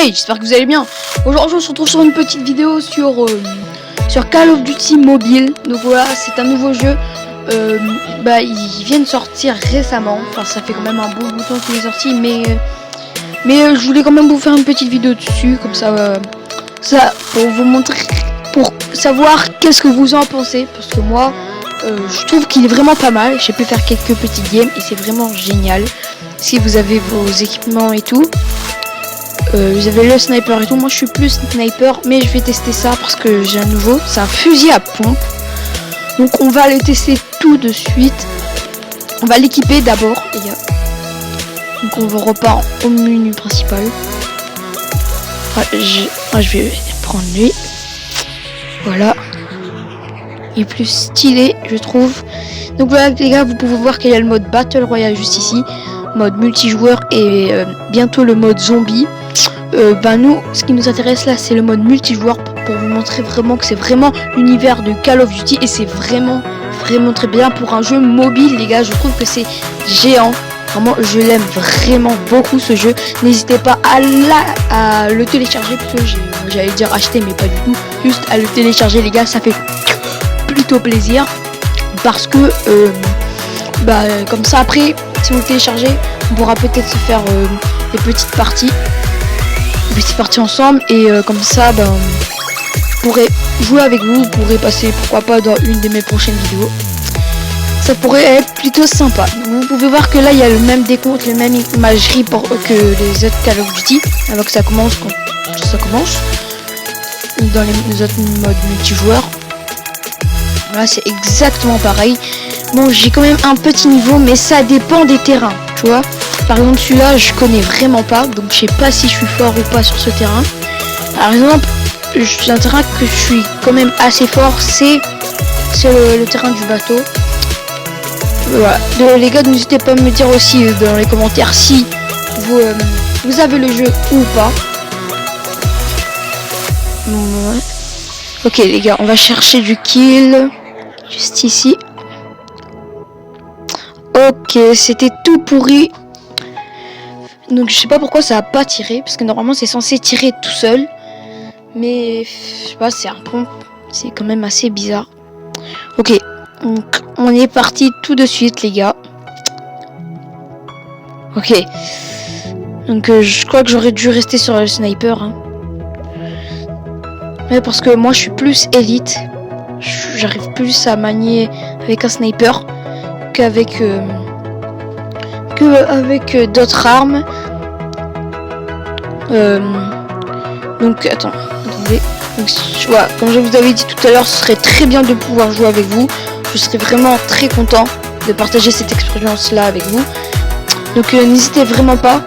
Hey, j'espère que vous allez bien. Aujourd'hui, on se retrouve sur une petite vidéo sur Call of Duty Mobile. Donc voilà, c'est un nouveau jeu. Il vient de sortir récemment. Enfin, ça fait quand même un bon bout de temps qu'il est sorti, mais je voulais quand même vous faire une petite vidéo dessus, comme ça, pour vous montrer, pour savoir qu'est-ce que vous en pensez, parce que moi, je trouve qu'il est vraiment pas mal. J'ai pu faire quelques petits games et c'est vraiment génial. Si vous avez vos équipements et tout. Vous avez le sniper et tout. Moi je suis plus sniper, mais je vais tester ça parce que j'ai un nouveau. C'est un fusil à pompe. Donc on va le tester tout de suite. On va l'équiper d'abord, les gars. Donc on repart au menu principal. Je vais prendre lui. Voilà. Il est plus stylé, je trouve. Donc voilà les gars, vous pouvez voir qu'il y a le mode Battle Royale juste ici. Mode multijoueur et bientôt le mode zombie. Nous, ce qui nous intéresse là, c'est le mode multijoueur pour vous montrer vraiment que c'est vraiment l'univers de Call of Duty et c'est vraiment très bien pour un jeu mobile, les gars. Je trouve que c'est géant. Vraiment, je l'aime vraiment beaucoup ce jeu. N'hésitez pas à le télécharger, plutôt. J'allais dire acheter, mais pas du tout. Juste à le télécharger, les gars, ça fait plutôt plaisir parce que comme ça après, si vous le téléchargez, on pourra peut-être se faire des petites parties ensemble et comme ça je pourrais jouer avec vous, vous pourrez passer pourquoi pas dans une de mes prochaines vidéos. Ça pourrait être plutôt sympa. Donc, vous pouvez voir que là il y a le même décompte, la même imagerie que les autres Call of Duty avant que ça commence, quand ça commence dans les autres modes multijoueurs. Voilà, c'est exactement pareil. Bon, j'ai quand même un petit niveau, mais ça dépend des terrains, tu vois. Par exemple, celui-là, je connais vraiment pas, donc je sais pas si je suis fort ou pas sur ce terrain. Par exemple, un terrain que je suis quand même assez fort, c'est le terrain du bateau. Voilà. Les gars, n'hésitez pas à me dire aussi dans les commentaires si vous avez le jeu ou pas. Ouais. Ok les gars, on va chercher du kill juste ici. Ok, c'était tout pourri. Donc je sais pas pourquoi ça a pas tiré, parce que normalement c'est censé tirer tout seul. Mais je sais pas, c'est un pompe, c'est quand même assez bizarre. Ok, donc on est parti tout de suite les gars. Ok, donc je crois que j'aurais dû rester sur le sniper, hein. Mais parce que moi je suis plus élite, j'arrive plus à manier avec un sniper qu'avec d'autres armes. Donc attendez. Donc, voilà, comme je vous avais dit tout à l'heure, ce serait très bien de pouvoir jouer avec vous. Je serais vraiment très content de partager cette expérience là avec vous. Donc n'hésitez vraiment pas.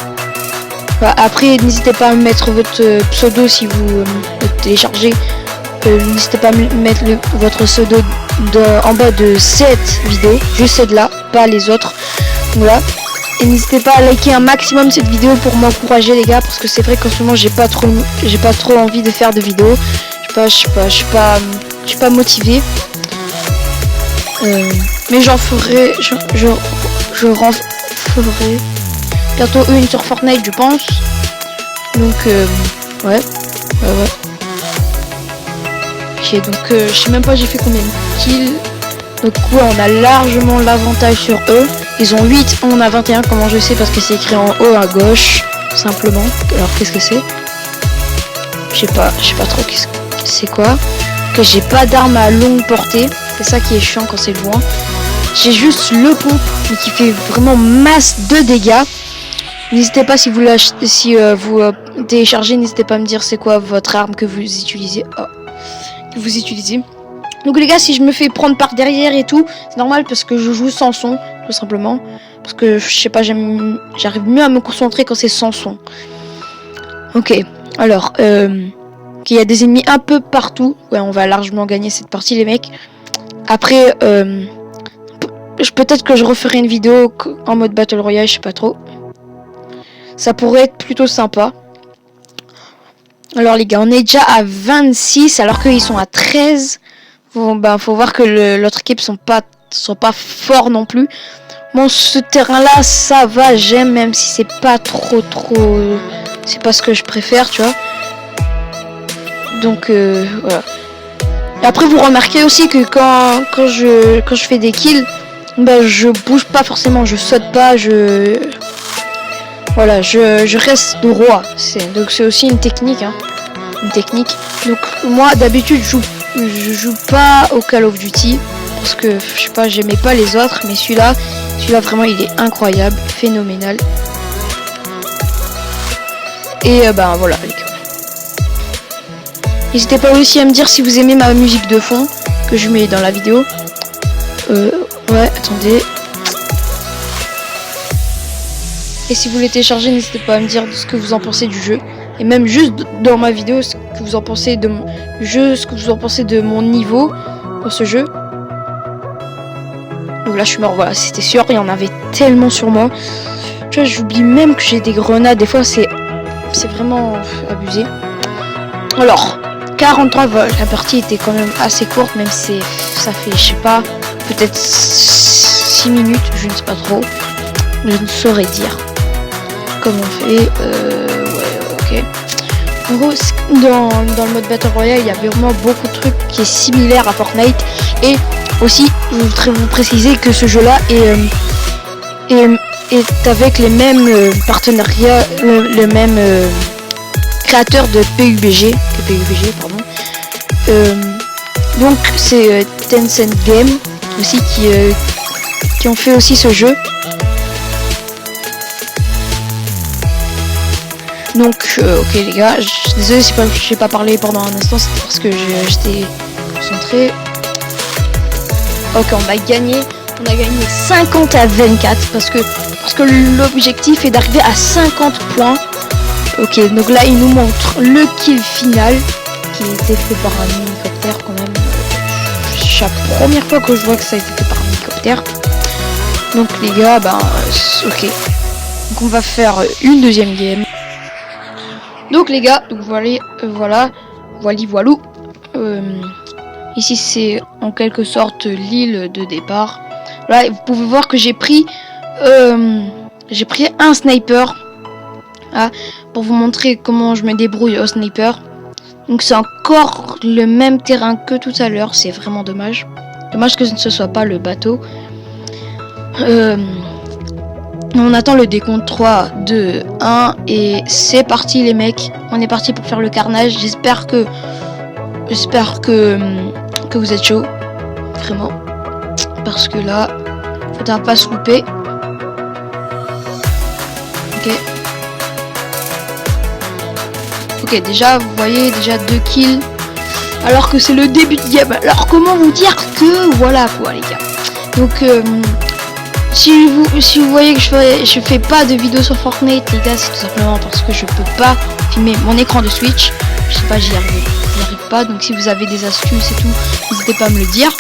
Après n'hésitez pas à mettre votre pseudo si vous le téléchargez. N'hésitez pas à mettre votre pseudo en bas de cette vidéo, juste celle-là, pas les autres. Voilà. Et n'hésitez pas à liker un maximum cette vidéo pour m'encourager les gars, parce que c'est vrai qu'en ce moment j'ai pas trop envie de faire de vidéos. Je suis pas motivé. Mais j'en ferai, je ferai bientôt une sur Fortnite, je pense. Donc ouais. Ok, donc je sais même pas j'ai fait combien de kills. Donc ouais, on a largement l'avantage sur eux. Ils ont 8, on a 21. Comment je sais? Parce que c'est écrit en haut à gauche, simplement. Alors qu'est-ce que c'est? Je sais pas trop c'est quoi. Que j'ai pas d'arme à longue portée. C'est ça qui est chiant quand c'est loin. J'ai juste le pompe, mais qui fait vraiment masse de dégâts. N'hésitez pas si vous l'achetez, si vous téléchargez, n'hésitez pas à me dire c'est quoi votre arme que vous utilisez. Donc les gars, si je me fais prendre par derrière et tout, c'est normal parce que je joue sans son, tout simplement. Parce que je sais pas, j'arrive mieux à me concentrer quand c'est sans son. Ok, alors, il y a des ennemis un peu partout. Ouais, on va largement gagner cette partie les mecs. Après, peut-être que je referai une vidéo en mode Battle Royale, je sais pas trop. Ça pourrait être plutôt sympa. Alors les gars, on est déjà à 26 alors qu'ils sont à 13. Bon, faut voir que l'autre équipe sont pas forts non plus. Bon, ce terrain là ça va, j'aime, même si c'est pas trop c'est pas ce que je préfère, tu vois. Donc voilà. Et après vous remarquez aussi que quand je fais des kills, bah je bouge pas forcément, je saute pas, voilà, je reste droit. Donc c'est aussi une technique, hein. Une technique. Donc moi d'habitude je joue pas au Call of Duty parce que je sais pas, j'aimais pas les autres, mais celui-là vraiment il est incroyable, phénoménal. Et ben voilà les gars. N'hésitez pas aussi à me dire si vous aimez ma musique de fond que je mets dans la vidéo. Ouais, attendez. Et si vous voulez télécharger, n'hésitez pas à me dire ce que vous en pensez du jeu. Et même juste dans ma vidéo, ce que vous en pensez de mon jeu, ce que vous en pensez de mon niveau dans ce jeu. Donc là, je suis mort, voilà, c'était sûr. Il y en avait tellement sur moi. Tu vois, j'oublie même que j'ai des grenades. Des fois, c'est vraiment abusé. Alors, 43 volts. La partie était quand même assez courte, même si ça fait, je sais pas, peut-être 6 minutes, je ne sais pas trop. Je ne saurais dire comment on fait. Ouais, ok. En gros, dans le mode Battle Royale, il y avait vraiment beaucoup de trucs qui est similaire à Fortnite. Et aussi, je voudrais vous préciser que ce jeu-là est avec les mêmes partenariats, le même créateur de PUBG, pardon. Donc c'est Tencent Game aussi qui ont fait aussi ce jeu. Donc ok les gars, désolé si j'ai pas parlé pendant un instant, c'est parce que j'étais concentré. Ok, on a gagné 50 à 24 parce que l'objectif est d'arriver à 50 points. Ok, donc là il nous montre le kill final qui a été fait par un hélicoptère quand même. C'est la première fois que je vois que ça a été fait par un hélicoptère. Donc les gars, ben ok. Donc on va faire une deuxième game. Donc les gars, donc voilà. Ici c'est en quelque sorte l'île de départ. Là vous pouvez voir que j'ai pris un sniper pour vous montrer comment je me débrouille au sniper. Donc c'est encore le même terrain que tout à l'heure, c'est vraiment dommage. Dommage que ce ne soit pas le bateau. On attend le décompte 3, 2, 1 et c'est parti les mecs. On est parti pour faire le carnage. J'espère que vous êtes chaud. Vraiment. Parce que là, faudra pas se louper. Ok. Ok, déjà, vous voyez, déjà 2 kills. Alors que c'est le début de game. Alors comment vous dire que voilà quoi les gars. Donc si vous voyez que je fais pas de vidéo sur Fortnite les gars, c'est tout simplement parce que je peux pas filmer mon écran de Switch. Je sais pas, j'y arrive pas. Donc si vous avez des astuces et tout, n'hésitez pas à me le dire.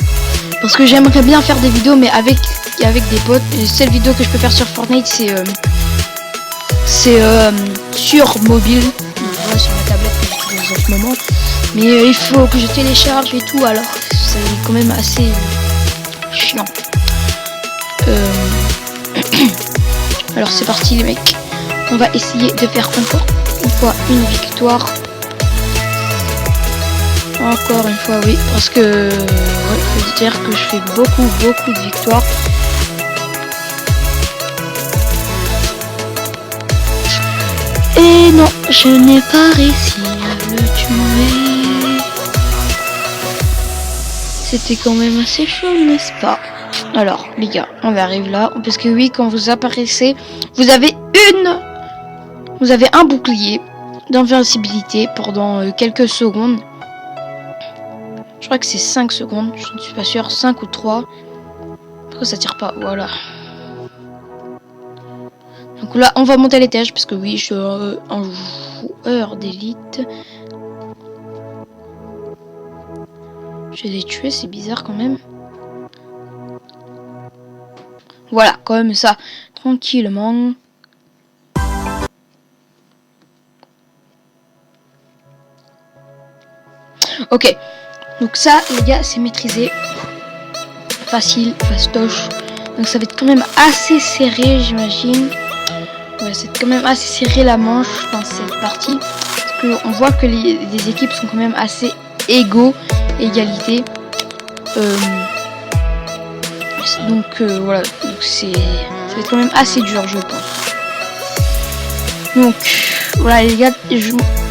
Parce que j'aimerais bien faire des vidéos mais avec des potes. Les seules vidéos que je peux faire sur Fortnite c'est sur mobile. Donc, voilà, sur ma tablette que j'utilise en ce moment. Mais il faut que je télécharge et tout, alors c'est quand même assez chiant. Alors c'est parti les mecs. On va essayer de faire encore une fois une victoire. Encore une fois oui, parce que faut dire que je fais beaucoup de victoires. Et non, je n'ai pas réussi à le tuer. C'était quand même assez chaud, n'est-ce pas? Alors, les gars, on arrive là. Parce que oui, quand vous apparaissez, vous avez un bouclier d'invincibilité pendant quelques secondes. Je crois que c'est 5 secondes, je ne suis pas sûr, 5 ou 3. Pourquoi ça tire pas? Voilà. Donc là, on va monter à l'étage parce que oui, je suis un joueur d'élite. Je vais les tuer, c'est bizarre quand même. Voilà, quand même ça, tranquillement. Ok, donc ça, les gars, c'est maîtrisé. Facile, fastoche. Donc ça va être quand même assez serré, j'imagine. Ouais, c'est quand même assez serré la manche dans cette partie. Parce qu'on voit que les équipes sont quand même assez égaux, égalité. Donc voilà, donc ça va être quand même assez dur, je pense. Donc voilà les gars,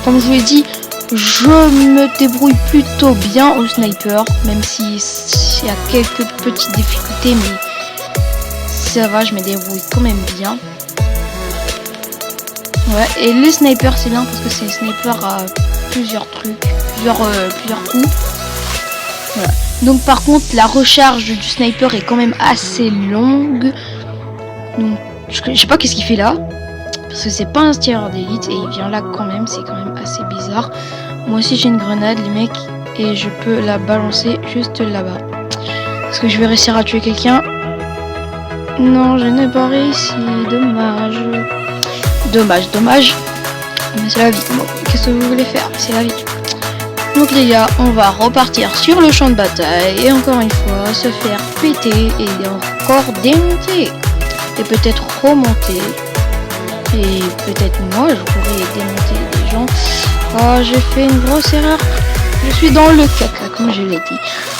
comme je vous l'ai dit, je me débrouille plutôt bien au sniper, même si il y a quelques petites difficultés, mais ça va, je me débrouille quand même bien. Ouais, et les snipers c'est bien parce que c'est un sniper à plusieurs trucs, plusieurs coups. Voilà. Donc par contre la recharge du sniper est quand même assez longue. Donc je sais pas qu'est-ce qu'il fait là. Parce que c'est pas un tireur d'élite et il vient là quand même, c'est quand même assez bizarre. Moi aussi j'ai une grenade les mecs et je peux la balancer juste là-bas. Est-ce que je vais réussir à tuer quelqu'un? Non, je n'ai pas réussi, dommage. Dommage. Mais c'est la vie. Bon, qu'est-ce que vous voulez faire? C'est la vie. Donc les gars, on va repartir sur le champ de bataille et encore une fois se faire péter et encore démonter. Et peut-être remonter. Et peut-être moi je pourrais démonter des gens. Oh, j'ai fait une grosse erreur. Je suis dans le caca comme je l'ai dit.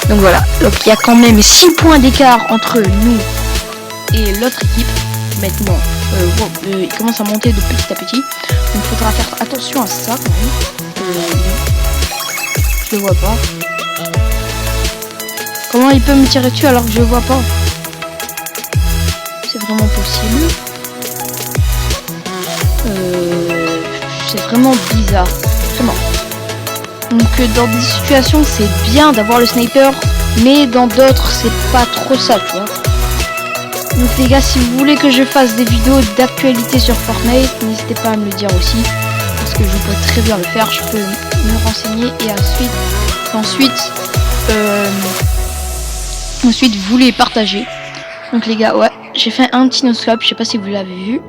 Donc voilà, donc il y a quand même 6 points d'écart entre nous et l'autre équipe. Maintenant, il commence à monter de petit à petit. Donc il faudra faire attention à ça quand même. Je le vois pas. Comment il peut me tirer dessus alors que je le vois pas? C'est vraiment possible. C'est vraiment bizarre. Vraiment. Donc dans des situations c'est bien d'avoir le sniper, mais dans d'autres c'est pas trop ça, tu vois. Donc les gars, si vous voulez que je fasse des vidéos d'actualité sur Fortnite, n'hésitez pas à me le dire aussi, parce que je peux très bien le faire, je peux me renseigner et ensuite vous les partagez. Donc les gars, ouais, j'ai fait un petit no-scope, je sais pas si vous l'avez vu.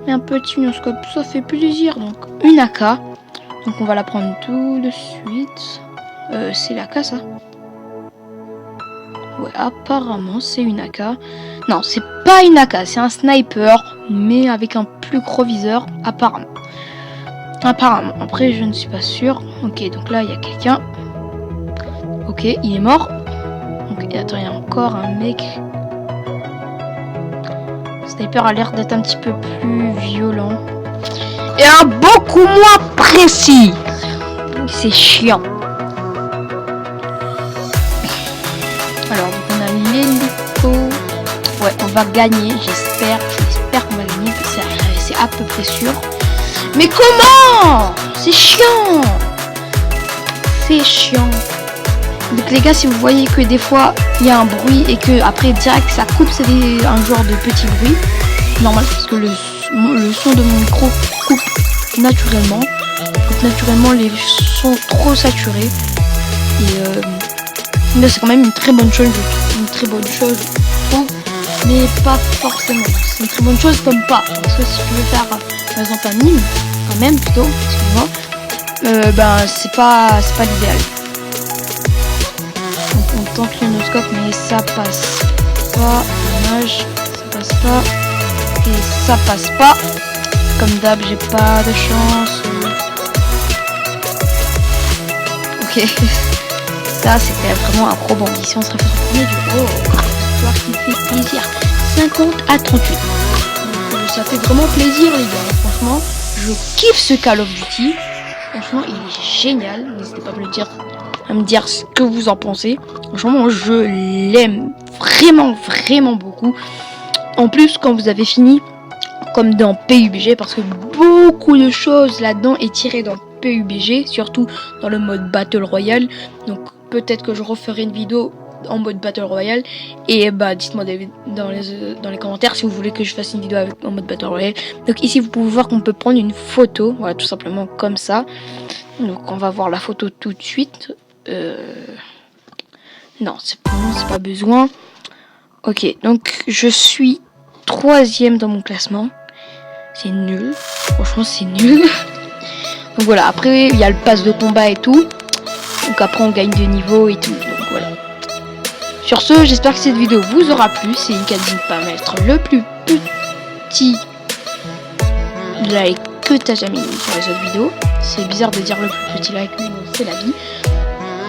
Mais un petit no-scope, ça fait plaisir. Donc une AK, donc on va la prendre tout de suite. C'est l'AK ça? Ouais, apparemment c'est une AK. Non, c'est pas une AK, c'est un sniper, mais avec un plus gros viseur, apparemment. Après je ne suis pas sûr. Ok, donc là il y a quelqu'un. Ok, il est mort. Ok, attends, il y a encore un mec. Le sniper a l'air d'être un petit peu plus violent. Et un beaucoup moins précis. C'est chiant. Alors, donc on a l'hélico. Ouais, on va gagner, j'espère qu'on va gagner, c'est à peu près sûr. Mais comment? C'est chiant. Donc les gars, si vous voyez que des fois il y a un bruit et que après direct ça coupe, c'est un genre de petit bruit normal parce que le son de mon micro coupe naturellement. Donc naturellement les sons trop saturés et c'est quand même une très bonne chose, je trouve, mais pas forcément. C'est une très bonne chose comme pas, parce que si tu veux faire par exemple un mime, quand même plutôt, excusez-moi, c'est pas l'idéal. Donc on tente le no-scope, mais ça passe pas, dommage, ça passe pas, et ça passe pas. Comme d'hab, j'ai pas de chance. Ok. Ça, c'est quand même vraiment un gros bandit. Si on se réfère au premier du victoire qui fait plaisir. 50 à 38. Donc, ça fait vraiment plaisir, les gars. Franchement, je kiffe ce Call of Duty. Franchement, il est génial. N'hésitez pas à me dire ce que vous en pensez. Franchement, je l'aime vraiment beaucoup. En plus, quand vous avez fini, comme dans PUBG, parce que beaucoup de choses là-dedans est tiré dans PUBG, surtout dans le mode Battle Royale. Donc peut-être que je referai une vidéo en mode Battle Royale. Et dites-moi dans les commentaires si vous voulez que je fasse une vidéo en mode Battle Royale. Donc ici vous pouvez voir qu'on peut prendre une photo, voilà, tout simplement comme ça. Donc on va voir la photo tout de suite. Non, c'est pas besoin. Ok, donc je suis 3e dans mon classement. C'est nul, franchement c'est nul. Donc voilà, après il y a le pass de combat et tout. Donc après on gagne de niveau et tout. Donc voilà. Sur ce, j'espère que cette vidéo vous aura plu. C'est Ika de pas mettre le plus petit de like que t'as jamais eu sur les autres vidéos. C'est bizarre de dire le plus petit like, mais bon, c'est la vie.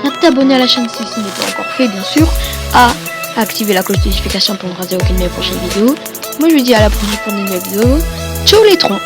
À t'abonner à la chaîne si ce n'est pas encore fait, bien sûr. À activer la cloche de notification pour ne rater aucune de mes prochaines vidéos. Moi je vous dis à la prochaine pour une nouvelle vidéo. Ciao les troncs.